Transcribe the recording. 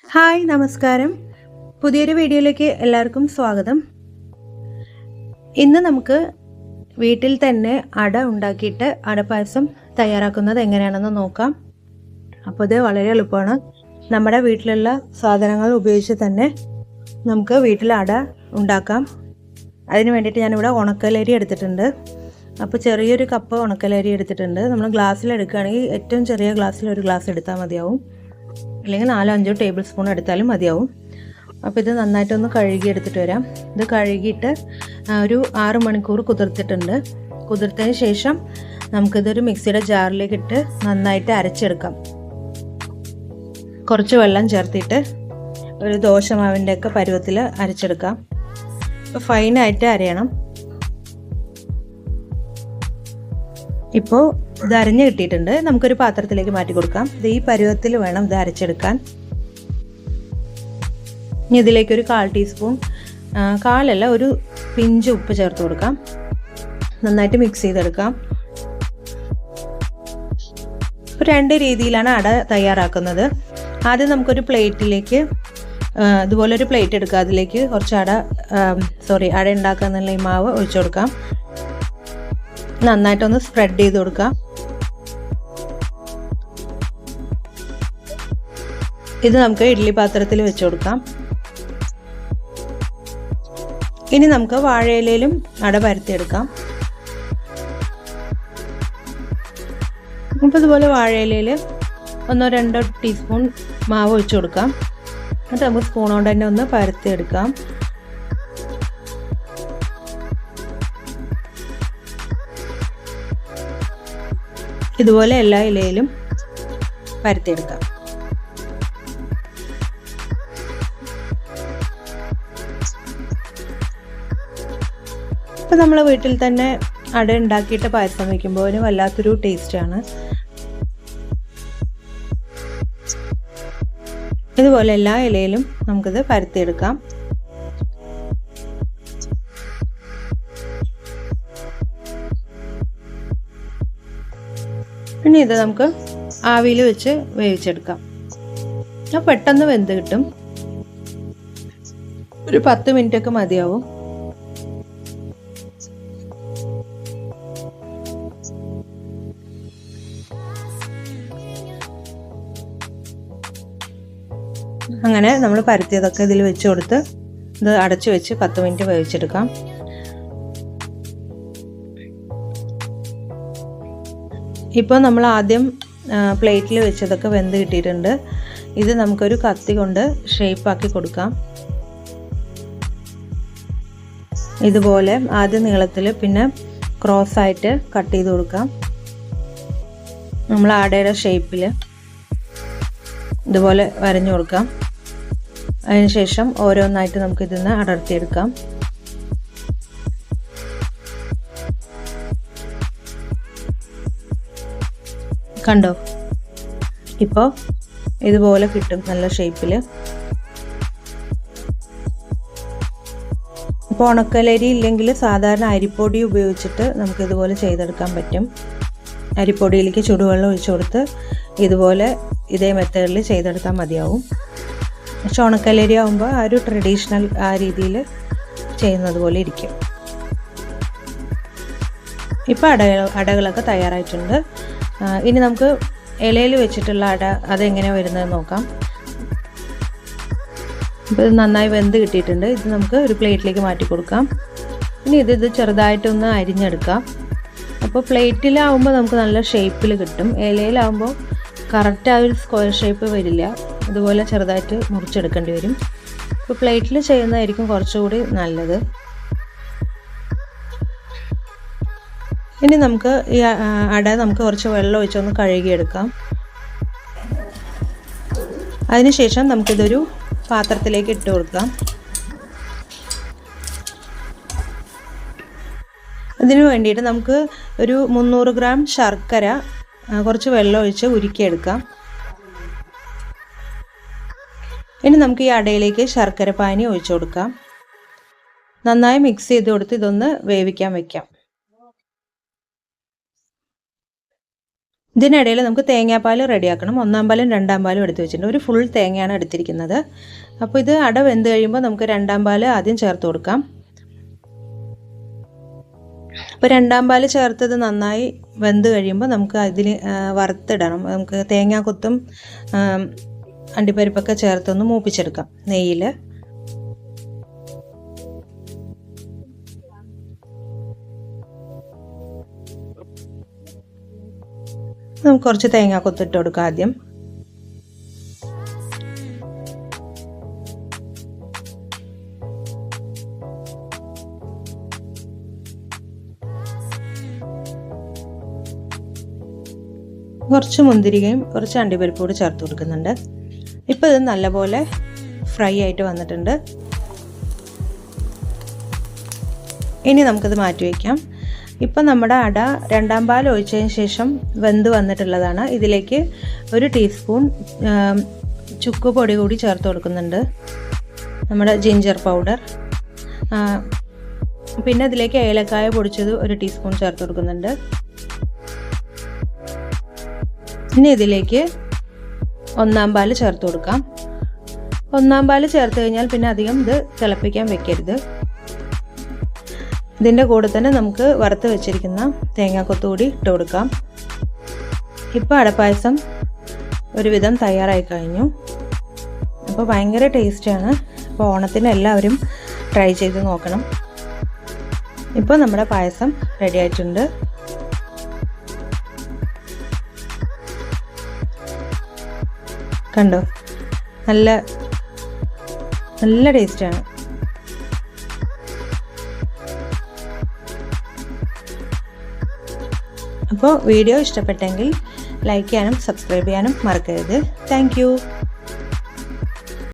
Hi നമസ്കാരം. പുതിയൊരു വീഡിയോയിലേക്ക് എല്ലാവർക്കും സ്വാഗതം. ഇന്ന് നമുക്ക് വീട്ടിൽ തന്നെ അട ഉണ്ടാക്കിയിട്ട് അടപ്പായസം തയ്യാറാക്കുന്നത് എങ്ങനെയാണെന്ന് നോക്കാം. അപ്പോൾ ഇത് വളരെ എളുപ്പമാണ്. നമ്മുടെ വീട്ടിലുള്ള സാധനങ്ങൾ ഉപയോഗിച്ച് തന്നെ നമുക്ക് വീട്ടിൽ അട ഉണ്ടാക്കാം. അതിന് വേണ്ടിയിട്ട് ഞാനിവിടെ ഉണക്കലരി എടുത്തിട്ടുണ്ട്. അപ്പോൾ ചെറിയൊരു കപ്പ് ഉണക്കലരി എടുത്തിട്ടുണ്ട്. നമ്മൾ ഗ്ലാസ്സിൽ എടുക്കുകയാണെങ്കിൽ ഏറ്റവും ചെറിയ ഗ്ലാസ്സിൽ ഒരു ഗ്ലാസ് എടുത്താൽ മതിയാവും, അല്ലെങ്കിൽ 4-5 ടേബിൾ സ്പൂൺ എടുത്താലും മതിയാവും. അപ്പോൾ ഇത് നന്നായിട്ടൊന്ന് കഴുകി എടുത്തിട്ട് വരാം. ഇത് കഴുകിയിട്ട് ഒരു 6 മണിക്കൂർ കുതിർത്തിട്ടുണ്ട്. കുതിർത്തതിന് ശേഷം നമുക്കിതൊരു മിക്സിയുടെ ജാറിലേക്ക് ഇട്ട് നന്നായിട്ട് അരച്ചെടുക്കാം. കുറച്ച് വെള്ളം ചേർത്തിട്ട് ഒരു ദോശമാവിൻ്റെയൊക്കെ പരുവത്തിൽ അരച്ചെടുക്കാം. ഇപ്പോൾ ഫൈനായിട്ട് അരയണം. ഇപ്പോൾ ഇത് അരഞ്ഞ് കിട്ടിയിട്ടുണ്ട്. നമുക്കൊരു പാത്രത്തിലേക്ക് മാറ്റി കൊടുക്കാം. ഇത് ഈ പരുവത്തിൽ വേണം ഇത് അരച്ചെടുക്കാൻ. ഇനി ഇതിലേക്ക് ഒരു 1/4 ടീസ്പൂൺ, കാലല്ല ഒരു പിഞ്ച് ഉപ്പ് ചേർത്ത് കൊടുക്കാം. നന്നായിട്ട് മിക്സ് ചെയ്തെടുക്കാം. രണ്ട് രീതിയിലാണ് അട തയ്യാറാക്കുന്നത്. ആദ്യം നമുക്കൊരു പ്ലേറ്റിലേക്ക് ഇതുപോലൊരു പ്ലേറ്റ് എടുക്കുക. അതിലേക്ക് കുറച്ച് അട ഉണ്ടാക്കാന്നുള്ള ഈ മാവ് ഒഴിച്ചു കൊടുക്കാം. നന്നായിട്ടൊന്ന് സ്പ്രെഡ് ചെയ്ത് കൊടുക്കാം. ഇത് നമുക്ക് ഇഡ്ഡലി പാത്രത്തിൽ വെച്ച് കൊടുക്കാം. ഇനി നമുക്ക് വാഴയിലയിലും അട പരത്തിയെടുക്കാം. അപ്പോൾ ഇതുപോലെ വാഴയിലയിൽ 1-2 ടീസ്പൂൺ മാവ് ഒഴിച്ചു കൊടുക്കാം. എന്നിട്ട് നമുക്ക് സ്പൂൺ കൊണ്ട് തന്നെ ഒന്ന് പരത്തിയെടുക്കാം. ഇതുപോലെ എല്ലാ ഇലയിലും പരത്തിയെടുക്കാം. ഇപ്പം നമ്മൾ വീട്ടിൽ തന്നെ അട ഉണ്ടാക്കിയിട്ട് പായസം വയ്ക്കുമ്പോൾ അതിന് വല്ലാത്തൊരു ടേസ്റ്റാണ്. ഇതുപോലെ എല്ലാ ഇലയിലും നമുക്കിത് പരത്തിയെടുക്കാം. ഇനി ഇത് നമുക്ക് ആവിയിൽ വെച്ച് വേവിച്ചെടുക്കാം. പെട്ടെന്ന് വെന്ത് കിട്ടും. ഒരു 10 മിനിറ്റ് ഒക്കെ മതിയാവും. അങ്ങനെ നമ്മൾ പരത്തിയതൊക്കെ ഇതിൽ വെച്ച് കൊടുത്ത് ഇത് അടച്ചു വെച്ച് 10 മിനിറ്റ് വേവിച്ചെടുക്കാം. ഇപ്പോൾ നമ്മൾ ആദ്യം പ്ലേറ്റിൽ വെച്ചതൊക്കെ വെന്ത് കിട്ടിയിട്ടുണ്ട്. ഇത് നമുക്കൊരു കത്തി കൊണ്ട് ഷേപ്പാക്കി കൊടുക്കാം. ഇതുപോലെ ആദ്യം നീളത്തിൽ പിന്നെ ക്രോസ് ആയിട്ട് കട്ട് ചെയ്ത് കൊടുക്കാം. നമ്മൾ അടയുടെ ഷേപ്പിൽ ഇതുപോലെ വരഞ്ഞു കൊടുക്കാം. അതിനുശേഷം ഓരോന്നായിട്ട് നമുക്ക് ഇതിന്ന് അടർത്തിയെടുക്കാം. കണ്ടോ, ഇപ്പോൾ ഇതുപോലെ കിട്ടും നല്ല ഷേപ്പിൽ. ഇപ്പോൾ ഉണക്കലരി ഇല്ലെങ്കിൽ സാധാരണ അരിപ്പൊടി ഉപയോഗിച്ചിട്ട് നമുക്ക് ഇതുപോലെ ചെയ്തെടുക്കാൻ പറ്റും. അരിപ്പൊടിയിലേക്ക് ചുടുവെള്ളം ഒഴിച്ചു കൊടുത്ത് ഇതുപോലെ ഇതേ മെത്തേഡിൽ ചെയ്തെടുത്താൽ മതിയാവും. പക്ഷെ ഉണക്കലരി ആകുമ്പോൾ ആ ഒരു ട്രഡീഷണൽ ആ രീതിയിൽ ചെയ്യുന്നത് പോലെ ഇരിക്കും. ഇപ്പോൾ അടകളൊക്കെ തയ്യാറായിട്ടുണ്ട്. ഇനി നമുക്ക് ഇലയിൽ വെച്ചിട്ടുള്ള അട അതെങ്ങനെയാണ് വരുന്നത് നോക്കാം. ഇപ്പോൾ ഇത് നന്നായി വെന്ത് കിട്ടിയിട്ടുണ്ട്. ഇത് നമുക്ക് ഒരു പ്ലേറ്റിലേക്ക് മാറ്റി കൊടുക്കാം. ഇനി ഇത് ചെറുതായിട്ടൊന്ന് അരിഞ്ഞെടുക്കാം. അപ്പോൾ പ്ലേറ്റിലാവുമ്പോൾ നമുക്ക് നല്ല ഷേപ്പിൽ കിട്ടും. ഇലയിലാവുമ്പോൾ കറക്റ്റ് ആ ഒരു സ്ക്വയർ ഷേപ്പ് വരില്ല. ഇതുപോലെ ചെറുതായിട്ട് മുറിച്ചെടുക്കേണ്ടി വരും. ഇപ്പോൾ പ്ലേറ്റിൽ ചെയ്യുന്നതായിരിക്കും കുറച്ചുകൂടി നല്ലത്. ഇനി നമുക്ക് ഈ അട നമുക്ക് കുറച്ച് വെള്ളം ഒഴിച്ചൊന്ന് കഴുകിയെടുക്കാം. അതിനുശേഷം നമുക്കിതൊരു പാത്രത്തിലേക്ക് ഇട്ട് കൊടുക്കാം. ഇതിനു വേണ്ടിയിട്ട് നമുക്ക് ഒരു 300 ഗ്രാം ശർക്കര കുറച്ച് വെള്ളം ഒഴിച്ച് ഉരുക്കിയെടുക്കാം. ഇനി നമുക്ക് ഈ അടയിലേക്ക് ശർക്കര പാനി ഒഴിച്ചു കൊടുക്കാം. നന്നായി മിക്സ് ചെയ്ത് കൊടുത്ത് ഇതൊന്ന് വേവിക്കാൻ വെക്കാം. ഇതിനിടയിൽ നമുക്ക് തേങ്ങാപ്പാൽ റെഡിയാക്കണം. 1-ാം പാലും 2-ാം പാലും എടുത്ത് വെച്ചിട്ടുണ്ട്. ഒരു ഫുൾ തേങ്ങയാണ് എടുത്തിരിക്കുന്നത്. അപ്പോൾ ഇത് അട വെന്ത് കഴിയുമ്പോൾ നമുക്ക് 2-ാം പാൽ ആദ്യം ചേർത്ത് കൊടുക്കാം. അപ്പോൾ 2-ാം പാൽ ചേർത്തത് നന്നായി വെന്ത് കഴിയുമ്പോൾ നമുക്ക് അതിൽ വറുത്തിടണം. നമുക്ക് തേങ്ങാക്കൊത്തും അണ്ടിപ്പരിപ്പൊക്കെ ചേർത്തൊന്ന് മൂപ്പിച്ചെടുക്കാം നെയ്യിൽ. നമുക്ക് കുറച്ച് തേങ്ങാക്കൊത്തിട്ട് കൊടുക്കാം ആദ്യം. കുറച്ച് മുന്തിരികയും കുറച്ച് അണ്ടിപ്പരിപ്പും കൂടി ചേർത്ത് കൊടുക്കുന്നുണ്ട്. ഇപ്പോൾ ഇത് നല്ലപോലെ ഫ്രൈ ആയിട്ട് വന്നിട്ടുണ്ട്. ഇനി നമുക്കിത് മാറ്റി വയ്ക്കാം. ഇപ്പം നമ്മുടെ അട 2-ാം പാൽ ഒഴിച്ചതിന് ശേഷം വെന്ത് വന്നിട്ടുള്ളതാണ്. ഇതിലേക്ക് 1 ടീസ്പൂൺ ചുക്ക് പൊടി കൂടി ചേർത്ത് കൊടുക്കുന്നുണ്ട്, നമ്മുടെ ജിഞ്ചർ പൗഡർ. പിന്നെ ഇതിലേക്ക് ഏലക്കായ പൊടിച്ചത് 1 ടീസ്പൂൺ ചേർത്ത് കൊടുക്കുന്നുണ്ട്. ഇനി ഇതിലേക്ക് 1-ാം പാൽ ചേർത്ത് കൊടുക്കാം. 1-ാം പാൽ ചേർത്ത് കഴിഞ്ഞാൽ പിന്നെ അധികം ഇത് തിളപ്പിക്കാൻ വെക്കരുത്. ഇതിൻ്റെ കൂടെ തന്നെ നമുക്ക് വറുത്ത് വെച്ചിരിക്കുന്ന തേങ്ങാക്കൊത്ത് കൂടി ഇട്ട് കൊടുക്കാം. ഇപ്പോൾ അടപ്പായസം ഒരുവിധം തയ്യാറായി കഴിഞ്ഞു. അപ്പോൾ ഭയങ്കര ടേസ്റ്റാണ്. അപ്പോൾ ഓണത്തിന് എല്ലാവരും ട്രൈ ചെയ്ത് നോക്കണം. ഇപ്പോൾ നമ്മുടെ പായസം റെഡി ആയിട്ടുണ്ട്. കണ്ടോ, നല്ല ടേസ്റ്റാണ്. അപ്പോൾ വീഡിയോ ഇഷ്ടപ്പെട്ടെങ്കിൽ ലൈക്ക് ചെയ്യാനും സബ്സ്ക്രൈബ് ചെയ്യാനും മറക്കരുത്. Thank you.